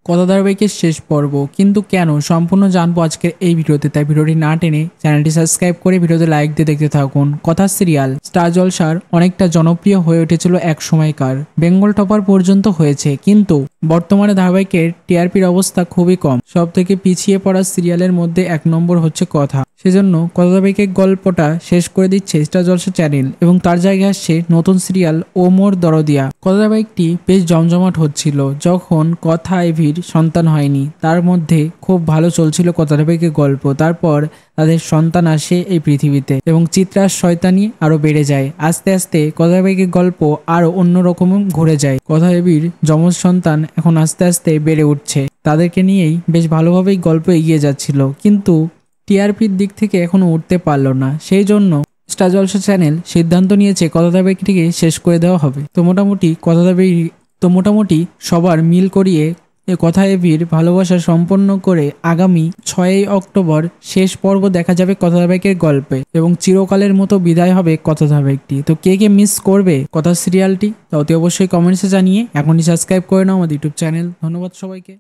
কথা ধারাবাহিকের শেষ পর্ব, কিন্তু কেন সম্পূর্ণ জানবো আজকের এই ভিডিওতে। তাই ভিডিওটি না টেনে চ্যানেলটি সাবস্ক্রাইব করে ভিডিওতে লাইক দিয়ে দেখতে থাকুন। কথা সিরিয়াল স্টার জলসার অনেকটা জনপ্রিয় হয়ে উঠেছিল এক সময়কার, বেঙ্গল টপার পর্যন্ত হয়েছে, কিন্তু বর্তমানে ধারাবাহিকের টিআরপির অবস্থা খুবই কম। সব থেকে পিছিয়ে পড়া সিরিয়ালের মধ্যে এক নম্বর হচ্ছে কথা। সেজন্য কথা ধারাবাহিকের গল্পটা শেষ করে দিচ্ছে স্টার জলসা চ্যানেল এবং তার জায়গায় আসছে নতুন সিরিয়াল ও মোর দরদিয়া। কথা ধারাবাহিকটি বেশ জমজমাট হচ্ছিল যখন কথা এভির সন্তান হয়নি, তার মধ্যে খুব ভালো চলছিল কথা ধারাবাহিকের গল্প। তারপর তাদের সন্তান আসে এই পৃথিবীতে এবং চিত্রার শয়তানি আরো বেড়ে যায়। আস্তে আস্তে কথা ধারাবাহিকের গল্প আরো অন্যরকম ঘুরে যায়। কথা এভির যমজ সন্তান এখন আস্তে আস্তে বেড়ে উঠছে, তাদেরকে নিয়েই বেশ ভালোভাবেই গল্প এগিয়ে যাচ্ছিল, কিন্তু টিআরপির দিক থেকে এখনো উঠতে পারলো না। সেই জন্য স্টার জলসা চ্যানেল সিদ্ধান্ত নিয়েছে কথা ধারাবাহিকটিকে শেষ করে দেওয়া হবে। তো মোটামুটি সবার মিল করিয়ে এ কথা এভির ভালোবাসা সম্পন্ন করে আগামী 6ই অক্টোবর শেষ পর্ব দেখা যাবে কথা ধারাবাহিকের গল্পে এবং চিরকালের মতো বিদায় হবে কথা ধারাবাহিকটি। তো কে কে মিস করবে কথা সিরিয়ালটি তা অতি অবশ্যই কমেন্টসে জানিয়ে এখনই সাবস্ক্রাইব করে নাও আমাদের ইউটিউব চ্যানেল। ধন্যবাদ সবাইকে।